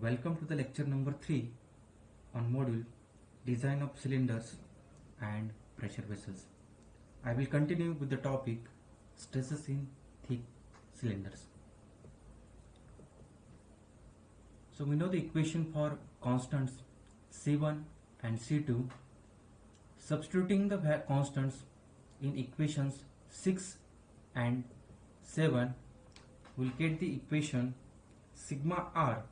Welcome to the lecture number 3 on module Design of Cylinders and Pressure Vessels. I will continue with the topic Stresses in Thick Cylinders. So we know the equation for constants C1 and C2. Substituting the constants in equations 6 and 7, we'll get the equation sigma r,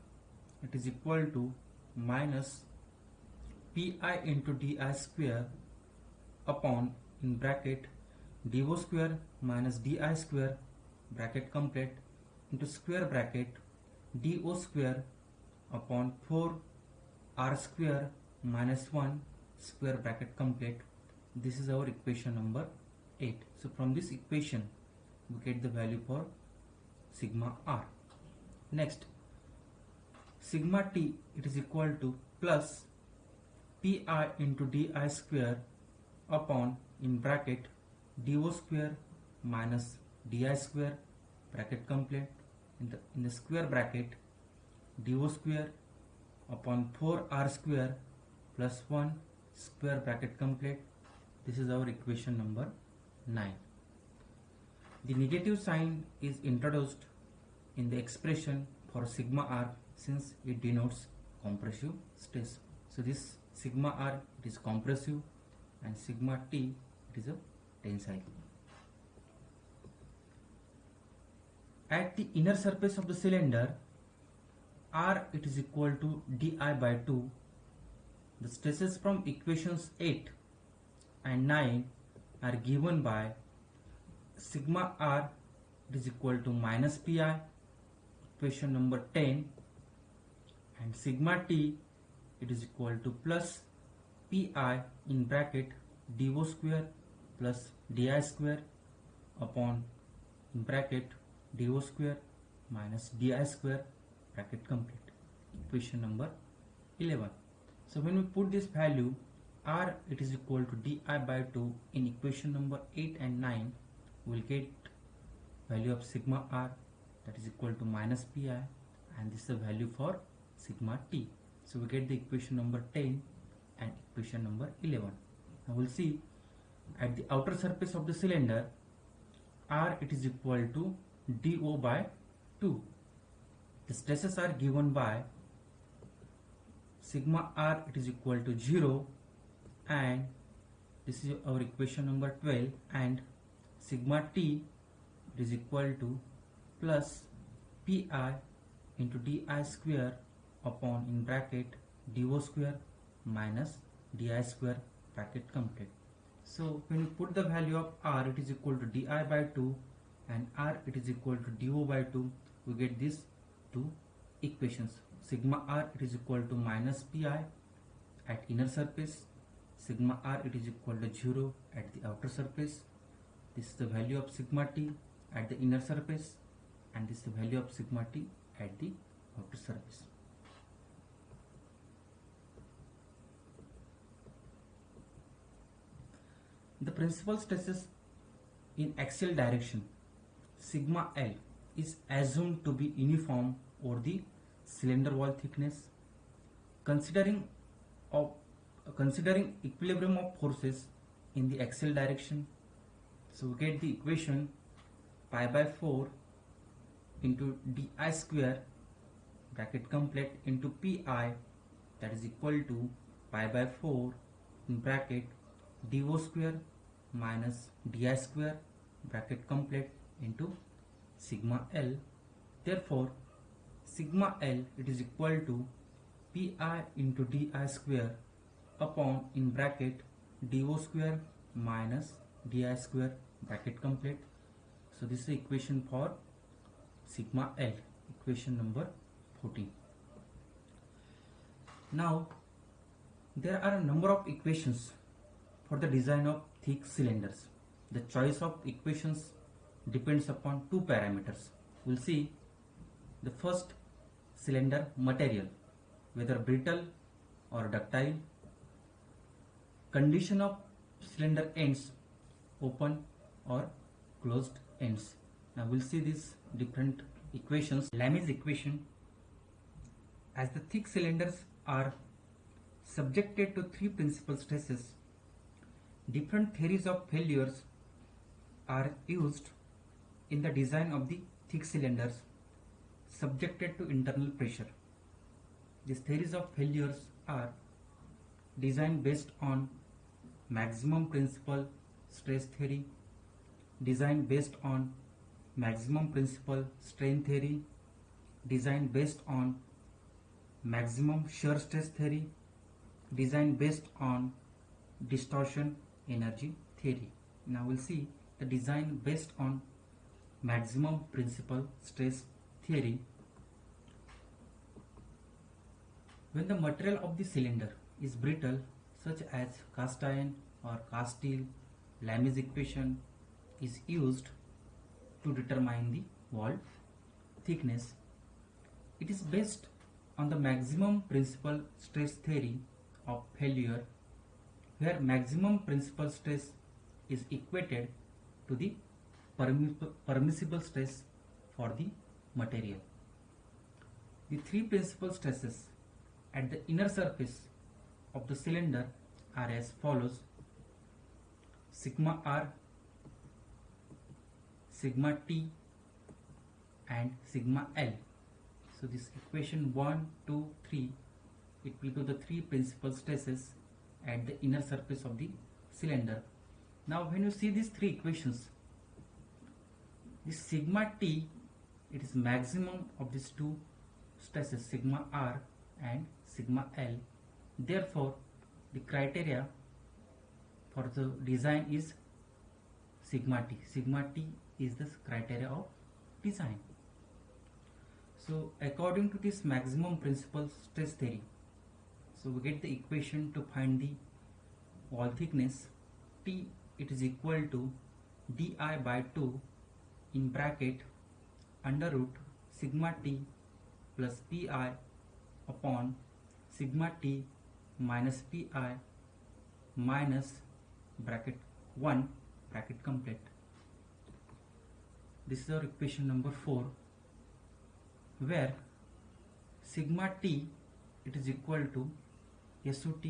it is equal to minus pi into di square upon in bracket do square minus di square bracket complete into square bracket do square upon 4r square minus 1 square bracket complete. This is our equation number 8. So from this equation we get the value for sigma r. Next, sigma t, it is equal to plus pi into di square upon in bracket do square minus di square bracket complete in the square bracket do square upon 4r square plus 1 square bracket complete. This is our equation number 9. The negative sign is introduced in the expression for sigma r since it denotes compressive stress. So this sigma r, it is compressive, and sigma t, it is a tensile. At the inner surface of the cylinder, r, it is equal to di by 2. The stresses from equations 8 and 9 are given by sigma r, it is equal to minus pi, equation number 10, and sigma t, it is equal to plus pi in bracket do square plus di square upon in bracket do square minus di square bracket complete, equation number 11. So when we put this value r, it is equal to di by 2 in equation number 8 and 9, we will get value of sigma r, that is equal to minus pi, and this is the value for sigma t. So we get the equation number 10 and equation number 11. Now we'll see at the outer surface of the cylinder, r, it is equal to do by 2. The stresses are given by sigma r, it is equal to 0, and this is our equation number 12, and sigma t, it is equal to plus pi into di square upon in bracket do square minus di square bracket complete. So when you put the value of r, it is equal to di by 2 and r, it is equal to do by 2, we get these two equations. Sigma r, it is equal to minus pi at inner surface, sigma r, it is equal to 0 at the outer surface. This is the value of sigma t at the inner surface, and this is the value of sigma t at the outer surface. The principal stresses in axial direction, sigma L, is assumed to be uniform over the cylinder wall thickness. Considering equilibrium of forces in the axial direction, so we get the equation pi by 4 into di square bracket complete into pi, that is equal to pi by 4 in bracket do square minus di square bracket complete into sigma L. Therefore sigma L, it is equal to pi into di square upon in bracket do square minus di square bracket complete. So this is the equation for sigma L, equation number 14. Now there are a number of equations for the design of thick cylinders. The choice of equations depends upon two parameters. We'll see the first, cylinder material, whether brittle or ductile, condition of cylinder ends, open or closed ends. Now we'll see these different equations. Lami's equation as the thick cylinders are subjected to three principal stresses, different theories of failures are used in the design of the thick cylinders subjected to internal pressure. These theories of failures are design based on maximum principal stress theory, design based on maximum principal strain theory, design based on maximum shear stress theory, design based on distortion energy theory. Now we'll see the design based on maximum principal stress theory. When the material of the cylinder is brittle, such as cast iron or cast steel, Lami's equation is used to determine the wall thickness. It is based on the maximum principal stress theory of failure, where maximum principal stress is equated to the permissible stress for the material. The three principal stresses at the inner surface of the cylinder are as follows: sigma r, sigma t, and sigma L. So this equation 1, 2, 3, it will give the three principal stresses at the inner surface of the cylinder. Now when you see these three equations, this sigma t, it is maximum of these two stresses, sigma r and sigma L. Therefore the criteria for the design is sigma t. Sigma t is the criteria of design. So according to this maximum principal stress theory, so we get the equation to find the wall thickness. T, it is equal to di by 2 in bracket under root sigma t plus pi upon sigma t minus pi minus bracket 1 bracket complete. This is our equation number 4, where sigma t, it is equal to SUT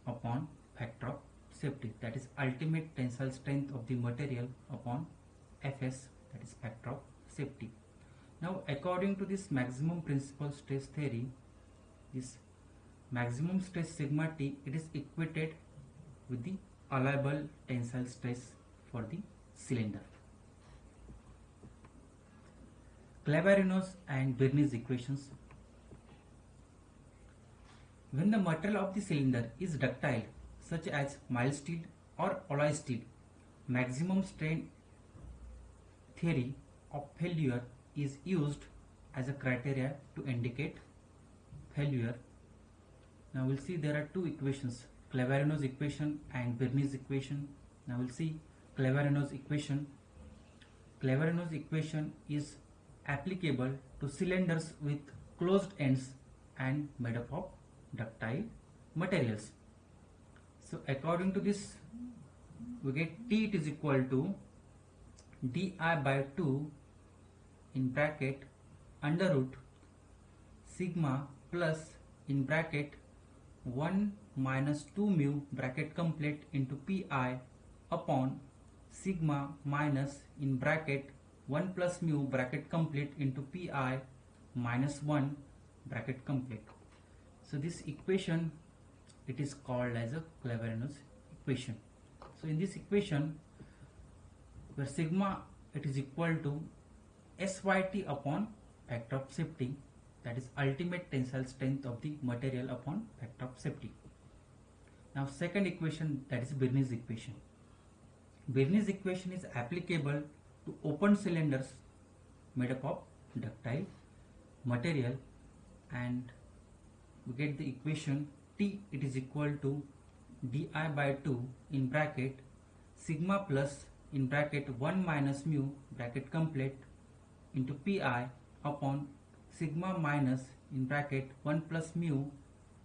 upon factor of safety, that is ultimate tensile strength of the material upon Fs, that is factor of safety. Now according to this maximum principal stress theory, this maximum stress sigma t, it is equated with the allowable tensile stress for the cylinder. Clavarino's and Bernoulli's equations. When the material of the cylinder is ductile, such as mild steel or alloy steel, maximum strain theory of failure is used as a criteria to indicate failure. Now we'll see there are two equations, Clavarino's equation and Bernoulli's equation. Now we'll see Clavarino's equation. Clavarino's equation is applicable to cylinders with closed ends and made up of ductile materials. So according to this, we get T, it is equal to di by 2 in bracket under root sigma plus in bracket 1 minus 2 mu bracket complete into pi upon sigma minus in bracket 1 plus mu bracket complete into pi minus 1 bracket complete. So this equation, it is called as a Clavarino's equation. So in this equation, where sigma, it is equal to SYT upon factor of safety, that is ultimate tensile strength of the material upon factor of safety. Now second equation, that is Bernoulli's equation. Bernoulli's equation is applicable to open cylinders made up of ductile material, and we get the equation T, it is equal to di by 2 in bracket sigma plus in bracket 1 minus mu bracket complete into pi upon sigma minus in bracket 1 plus mu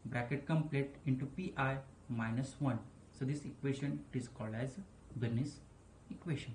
bracket complete into pi minus 1. So this equation is called as Bernoulli's equation.